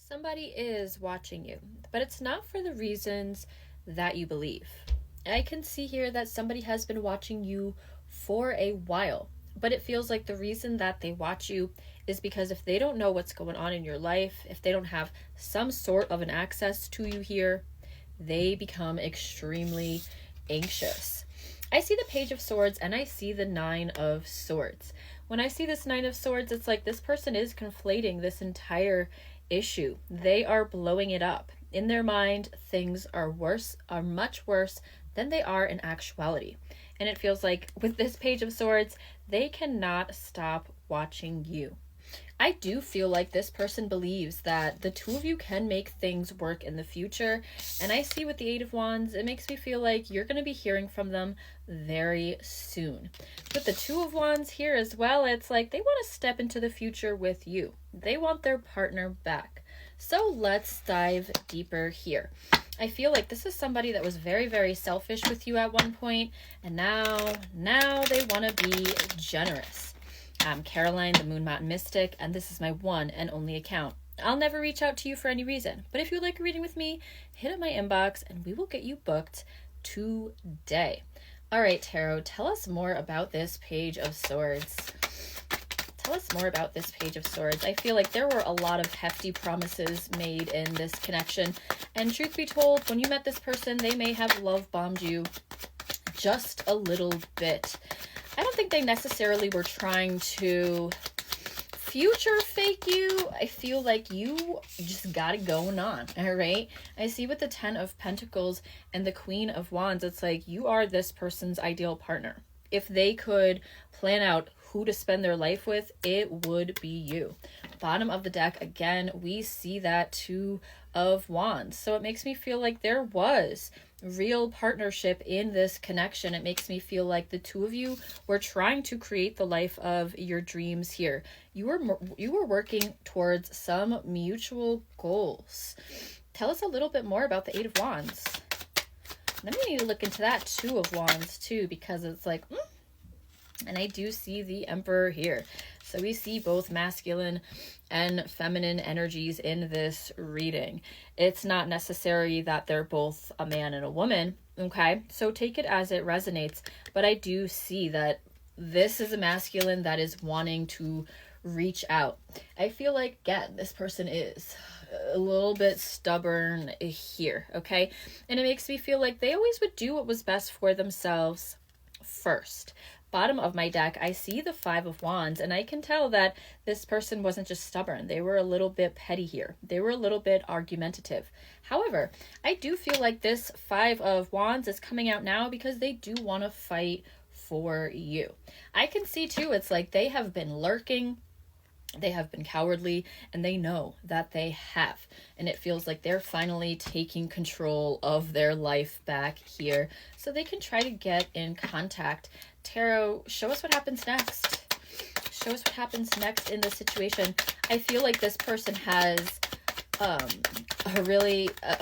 Somebody is watching you, but it's not for the reasons that you believe. I can see here that somebody has been watching you for a while, but it feels like the reason that they watch you is because if they don't know what's going on in your life, if they don't have some sort of an access to you here, they become extremely anxious. I see the Page of Swords and I see the Nine of Swords. When I see this Nine of Swords, it's like this person is conflating this entire issue. They are blowing it up. In their mind, things are much worse than they are in actuality. And it feels like with this Page of Swords, they cannot stop watching you. I do feel like this person believes that the two of you can make things work in the future. And I see with the Eight of Wands, it makes me feel like you're going to be hearing from them very soon. With the Two of Wands here as well, it's like they want to step into the future with you. They want their partner back. So let's dive deeper here. I feel like this is somebody that was very, very selfish with you at one point, and now they want to be generous. I'm Caroline, the Moon Mountain Mystic, and this is my one and only account. I'll never reach out to you for any reason, but if you'd like a reading with me, hit up my inbox and we will get you booked today. All right, Tarot, tell us more about this Page of Swords. Tell us more about this Page of Swords. I feel like there were a lot of hefty promises made in this connection, and truth be told, when you met this person, they may have love bombed you just a little bit. I don't think they necessarily were trying to future fake you. I feel like you just got it going on, all right? I see with the Ten of Pentacles and the Queen of Wands, it's like you are this person's ideal partner. If they could plan out who to spend their life with, it would be you. Bottom of the deck, again, we see that Two of Wands. So it makes me feel like there was real partnership in this connection. It makes me feel like the two of you were trying to create the life of your dreams here. You were working towards some mutual goals. Tell us a little bit more about the Eight of Wands. Then we need to look into that Two of Wands too, because it's like, and I do see the Emperor here. So we see both masculine and feminine energies in this reading. It's not necessary that they're both a man and a woman, okay? So take it as it resonates. But I do see that this is a masculine that is wanting to reach out. I feel like, again, this person is a little bit stubborn here, okay? And it makes me feel like they always would do what was best for themselves first. Bottom of my deck, I see the Five of Wands, and I can tell that this person wasn't just stubborn. They were a little bit petty here. They were a little bit argumentative. However, I do feel like this Five of Wands is coming out now because they do want to fight for you. I can see too, it's like they have been lurking. They have been cowardly, and they know that they have. And it feels like they're finally taking control of their life back here so they can try to get in contact. Tarot, show us what happens next. Show us what happens next in this situation. I feel like this person has a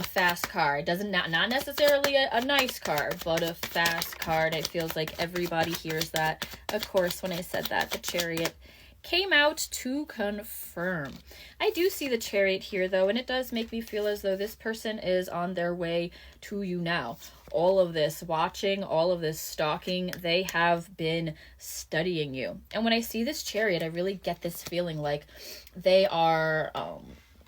fast car. It doesn't not necessarily a nice car, but a fast card. It feels like everybody hears that. Of course, when I said that, the Chariot came out to confirm. I do see the Chariot here though, and it does make me feel as though this person is on their way to you now. All of this watching, all of this stalking, they have been studying you. And when I see this Chariot, I really get this feeling like they are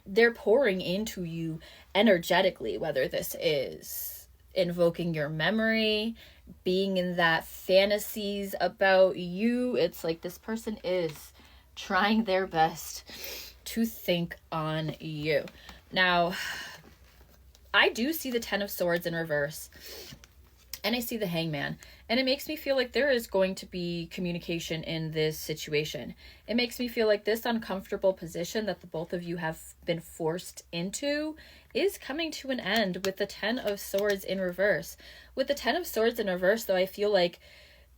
they're pouring into you energetically, whether this is invoking your memory, being in that fantasies about you. It's like this person is trying their best to think on you. Now, I do see the Ten of Swords in reverse, and I see the Hangman, and it makes me feel like there is going to be communication in this situation. It makes me feel like this uncomfortable position that the both of you have been forced into is coming to an end with the Ten of Swords in reverse. With the Ten of Swords in reverse, though, I feel like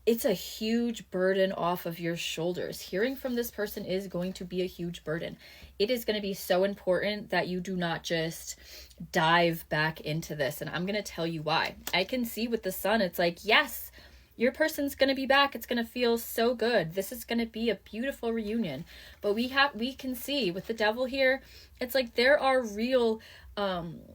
it's a huge burden off of your shoulders. Hearing from this person is going to be a huge burden. It is going to be so important that you do not just dive back into this. And I'm going to tell you why. I can see with the Sun, it's like, yes, Your person's going to be back. It's going to feel so good. This is going to be a beautiful reunion. But we can see with the devil here, it's like there are real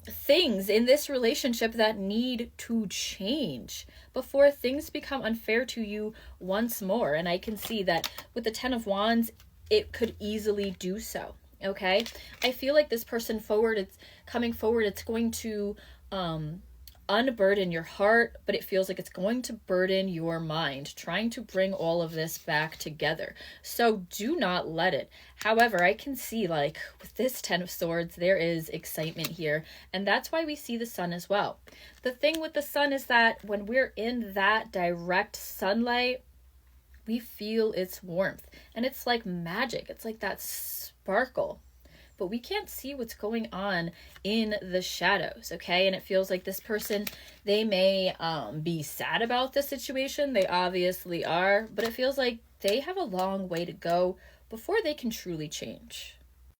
things in this relationship that need to change before things become unfair to you once more. And I can see that with the 10 of Wands, it could easily do so. Okay, I feel like this person it's coming forward, it's going to unburden your heart, but it feels like it's going to burden your mind, trying to bring all of this back together. So do not let it. However, I can see, like, with this 10 of Swords, there is excitement here, and that's why we see the sun as well. The thing with the sun is that when we're in that direct sunlight, we feel its warmth, and it's like magic. It's like that sparkle. But we can't see what's going on in the shadows, okay? And it feels like this person, they may be sad about the situation. They obviously are, but it feels like they have a long way to go before they can truly change.